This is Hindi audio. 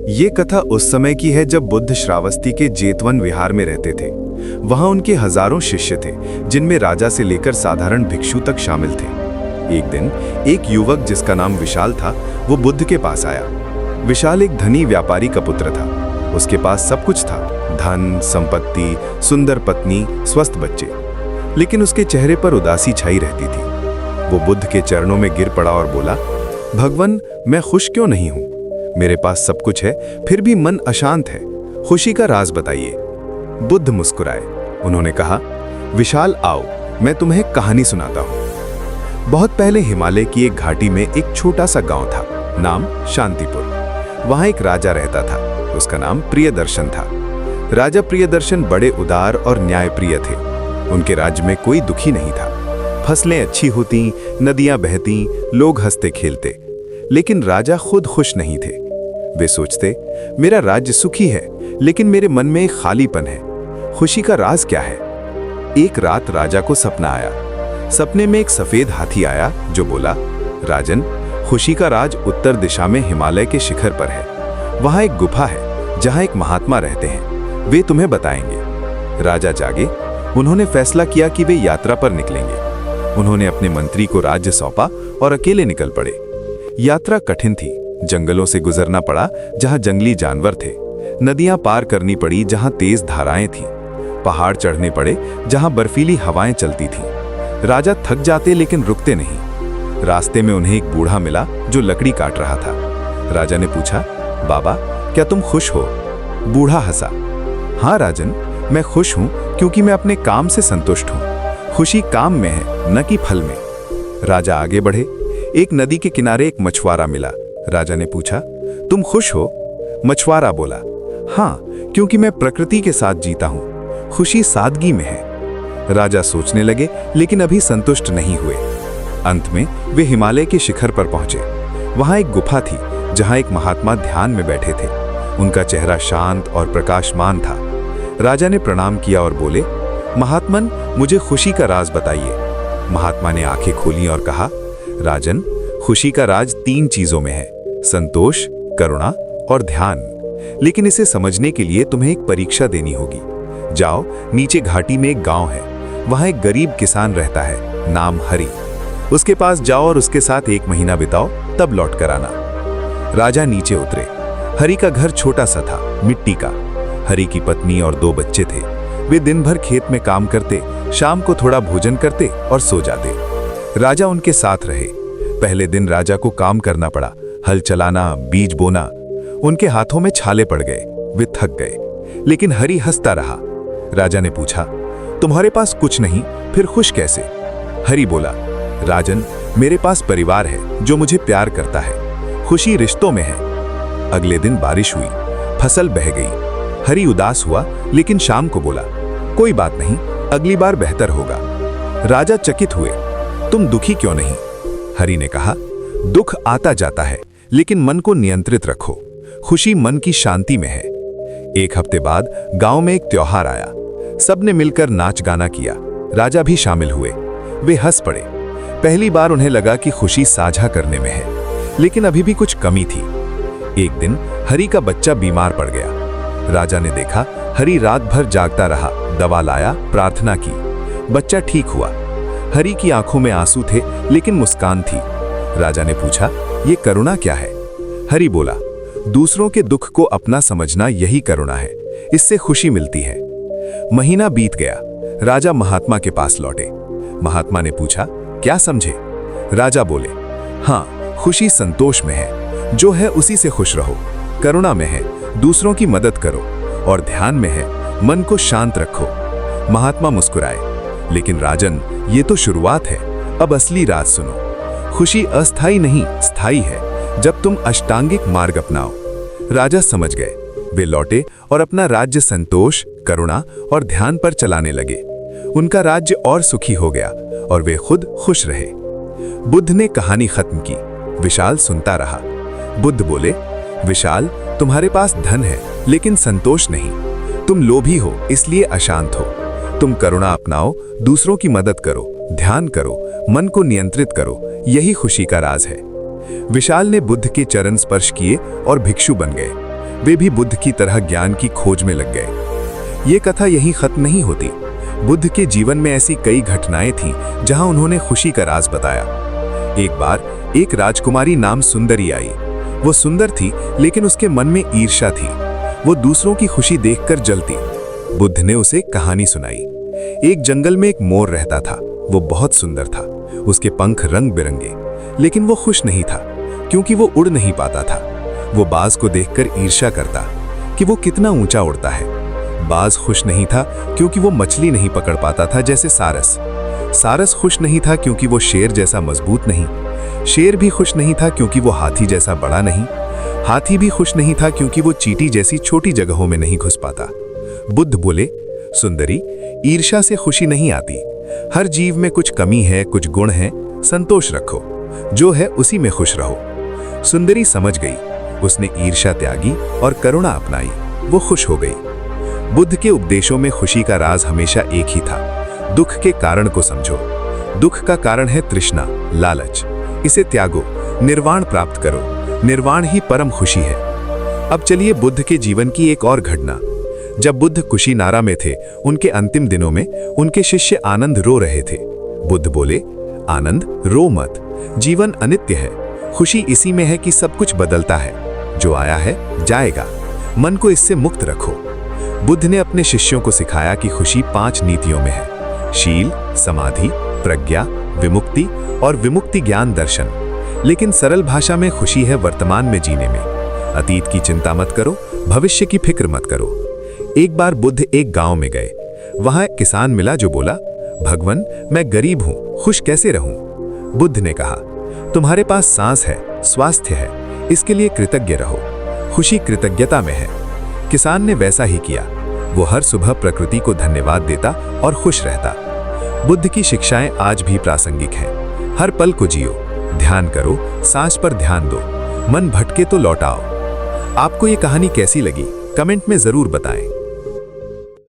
ये कथा उस समय की है जब बुद्ध श्रावस्ती के जेतवन विहार में रहते थे। वहां उनके हजारों शिष्य थे, जिनमें राजा से लेकर साधारण भिक्षु तक शामिल थे। एक दिन एक युवक जिसका नाम विशाल था, वो बुद्ध के पास आया। विशाल एक धनी व्यापारी का पुत्र था। उसके पास सब कुछ था, धन, संपत्ति, सुंदर पत्नी, स्वस्थ बच्चे। लेकिन उसके चेहरे पर उदासी छाई रहती थी। वो बुद्ध के चरणों में गिर पड़ा और बोला, भगवान, मैं खुश क्यों नहीं हूं? मेरे पास सब कुछ है, फिर भी मन अशांत है। खुशी का राज बताइए। बुद्ध मुस्कुराए। उन्होंने कहा, विशाल, आओ, मैं तुम्हें कहानी सुनाता हूं। बहुत पहले हिमालय की एक घाटी में एक छोटा सा गांव था, नाम शांतिपुर। वहां एक राजा रहता था। उसका नाम प्रियदर्शन था। राजा प्रियदर्शन बड़े उदार और न्यायप्रिय थे। उनके राज्य में कोई दुखी नहीं था। फसलें अच्छी होती, नदियां बहती, लोग हंसते खेलते। लेकिन राजा खुद खुश नहीं थे। वे सोचते, मेरा राज्य सुखी है, लेकिन मेरे मन में एक खालीपन है। खुशी का राज क्या है? एक रात राजा को सपना आया। सपने में एक सफेद हाथी आया जो बोला, राजन, खुशी का राज उत्तर दिशा में हिमालय के शिखर पर है। वहां एक गुफा है जहां एक महात्मा रहते हैं। वे तुम्हें बताएंगे। राजा जागे। उन्होंने फैसला किया कि वे यात्रा पर निकलेंगे। उन्होंने अपने मंत्री को राज्य सौंपा और अकेले निकल पड़े। यात्रा कठिन थी। जंगलों से गुजरना पड़ा जहां जंगली जानवर थे। नदियां पार करनी पड़ी जहां तेज धाराएं थीं। पहाड़ चढ़ने पड़े जहां बर्फीली हवाएं चलती थीं। राजा थक जाते लेकिन रुकते नहीं। रास्ते में उन्हें एक बूढ़ा मिला जो लकड़ी काट रहा था। राजा ने पूछा, बाबा, क्या तुम खुश हो? बूढ़ा हंसा। हाँ राजन, मैं खुश हूं क्योंकि मैं अपने काम से संतुष्ट हूं। खुशी काम में है, न कि फल में। राजा आगे बढ़े। एक नदी के किनारे एक मछुआरा मिला। राजा ने पूछा, तुम खुश हो? मछुआरा बोला, हाँ, क्योंकि मैं प्रकृति के साथ जीता हूं। खुशी सादगी में है। राजा सोचने लगे, लेकिन अभी संतुष्ट नहीं हुए। अंत में वे हिमालय के शिखर पर पहुंचे। वहां एक गुफा थी जहां एक महात्मा ध्यान में बैठे थे। उनका चेहरा शांत और प्रकाशमान था। राजा ने प्रणाम किया और बोले, महात्मन, मुझे खुशी का राज बताइए। महात्मा ने आंखें खोली और कहा, राजन, खुशी का राज 3 चीजों में है, संतोष, करुणा और ध्यान। लेकिन इसे समझने के लिए तुम्हें एक परीक्षा देनी होगी। जाओ, नीचे घाटी में एक गांव है। वहां एक गरीब किसान रहता है, नाम हरि। उसके पास जाओ और उसके साथ 1 महीना बिताओ, तब लौट कर आना। राजा नीचे उतरे। हरि का घर छोटा सा था, मिट्टी का। हरि की पत्नी और 2 बच्चे थे। वे दिन भर खेत में काम करते, शाम को थोड़ा भोजन करते और सो जाते। राजा उनके साथ रहे। पहले दिन राजा को काम करना पड़ा, हल चलाना, बीज बोना। उनके हाथों में छाले पड़ गए, वे थक गए। लेकिन हरि हंसता रहा। राजा ने पूछा, तुम्हारे पास कुछ नहीं, फिर खुश कैसे? हरि बोला, राजन, मेरे पास परिवार है जो मुझे प्यार करता है। खुशी रिश्तों में है। अगले दिन बारिश हुई, फसल बह गई। हरि उदास हुआ, लेकिन शाम को बोला, कोई बात नहीं, अगली बार बेहतर होगा। राजा चकित हुए, तुम दुखी क्यों नहीं? हरि ने कहा, दुख आता जाता है, लेकिन मन को नियंत्रित रखो। खुशी मन की शांति में है। 1 हफ्ते बाद गांव में एक त्योहार आया। सबने मिलकर नाच गाना किया। राजा भी शामिल हुए। वे हंस पड़े। पहली बार उन्हें लगा कि खुशी साझा करने में है, लेकिन अभी भी कुछ कमी थी। एक दिन हरि का बच्चा बीमार पड़ गया। राजा ने देखा, हरि रात भर जागता रहा, दवा लाया, प्रार्थना की। बच्चा ठीक हुआ। हरि की आंखों में आंसू थे, लेकिन मुस्कान थी। राजा ने पूछा, ये करुणा क्या है? हरि बोला, दूसरों के दुख को अपना समझना यही करुणा है। इससे खुशी मिलती है। महीना बीत गया। राजा महात्मा के पास लौटे। महात्मा ने पूछा, क्या समझे? राजा बोले, हाँ, खुशी संतोष में है। जो है उसी से खुश रहो। करुणा में है, दूसरों की मदद करो। और ध्यान में है, मन को शांत रखो। महात्मा मुस्कुराए, लेकिन राजन, ये तो शुरुआत है। अब असली राज सुनो। खुशी अस्थाई नहीं, स्थायी है, जब तुम अष्टांगिक मार्ग अपनाओ। राजा समझ गए। वे लौटे और अपना राज्य संतोष, करुणा और ध्यान पर चलाने लगे। उनका राज्य और सुखी हो गया और वे खुद खुश रहे। बुद्ध ने कहानी खत्म की। विशाल सुनता रहा। बुद्ध बोले, विशाल, तुम्हारे पास धन है, लेकिन संतोष नहीं। तुम लोभी हो, इसलिए अशांत हो। तुम करुणा अपनाओ, दूसरों की मदद करो, ध्यान करो, मन को नियंत्रित करो। यही खुशी का राज है। विशाल ने बुद्ध के चरण स्पर्श किए और भिक्षु बन गए। वे भी बुद्ध की तरह ज्ञान की खोज में लग गए। ये कथा यहीं खत्म नहीं होती। बुद्ध के जीवन में ऐसी कई घटनाएं थीं जहां उन्होंने खुशी का राज बताया। एक बार एक राजकुमारी नाम सुंदरी आई। वो सुंदर थी, लेकिन उसके मन में ईर्ष्या थी। वो दूसरों की खुशी देखकर जलती। बुद्ध ने उसे कहानी सुनाई। एक जंगल में एक मोर रहता था। वो बहुत सुंदर था। उसके पंख रंग बिरंगे, लेकिन वो खुश नहीं था क्योंकि वो उड़ नहीं पाता था। वो बाज को देखकर ईर्ष्या करता कि वो कितना ऊंचा उड़ता है। बाज खुश नहीं था क्योंकि वो मछली नहीं पकड़ पाता था जैसे सारस। सारस खुश नहीं था क्योंकि वो शेर जैसा मजबूत नहीं। शेर भी खुश नहीं था क्योंकि वो हाथी जैसा बड़ा नहीं। हाथी भी खुश नहीं था क्योंकि वो चींटी जैसी छोटी जगहों में नहीं घुस पाता। बुद्ध बोले, सुंदरी, ईर्ष्या से खुशी नहीं आती। हर जीव में कुछ कमी है, कुछ गुण है। संतोष रखो, जो है उसी में खुश रहो। सुंदरी समझ गई। उसने ईर्ष्या त्यागी और करुणा अपनाई। वो खुश हो गई। बुद्ध के उपदेशों में खुशी का राज हमेशा एक ही था। दुख के कारण को समझो। दुख का कारण है तृष्णा, लालच। इसे त्यागो, निर्वाण प्राप्त करो। निर्वाण ही परम खुशी है। अब चलिए बुद्ध के जीवन की एक और घटना। जब बुद्ध कुशीनारा में थे, उनके अंतिम दिनों में उनके शिष्य आनंद रो रहे थे। बुद्ध बोले, आनंद, रो मत। जीवन अनित्य है। खुशी इसी में है कि सब कुछ बदलता है। जो आया है जाएगा। मन को इससे मुक्त रखो। बुद्ध ने अपने शिष्यों को सिखाया कि खुशी 5 नीतियों में है: शील, समाधि, प्रज्ञा, विमुक्ति और विमुक्ति ज्ञान दर्शन। लेकिन सरल भाषा में खुशी है वर्तमान में जीने में। अतीत की चिंता मत करो, भविष्य की फिक्र मत करो। एक बार बुद्ध एक गांव में गए। वहां एक किसान मिला जो बोला, भगवान, मैं गरीब हूं, खुश कैसे रहूं? बुद्ध ने कहा, तुम्हारे पास सांस है, स्वास्थ्य है, इसके लिए कृतज्ञ रहो। खुशी कृतज्ञता में है। किसान ने वैसा ही किया। वो हर सुबह प्रकृति को धन्यवाद देता और खुश रहता। बुद्ध की शिक्षाएं आज भी प्रासंगिक हैं। हर पल को जियो, ध्यान करो, सांस पर ध्यान दो, मन भटके तो लौटाओ। आपको ये कहानी कैसी लगी, कमेंट में जरूर बताएं।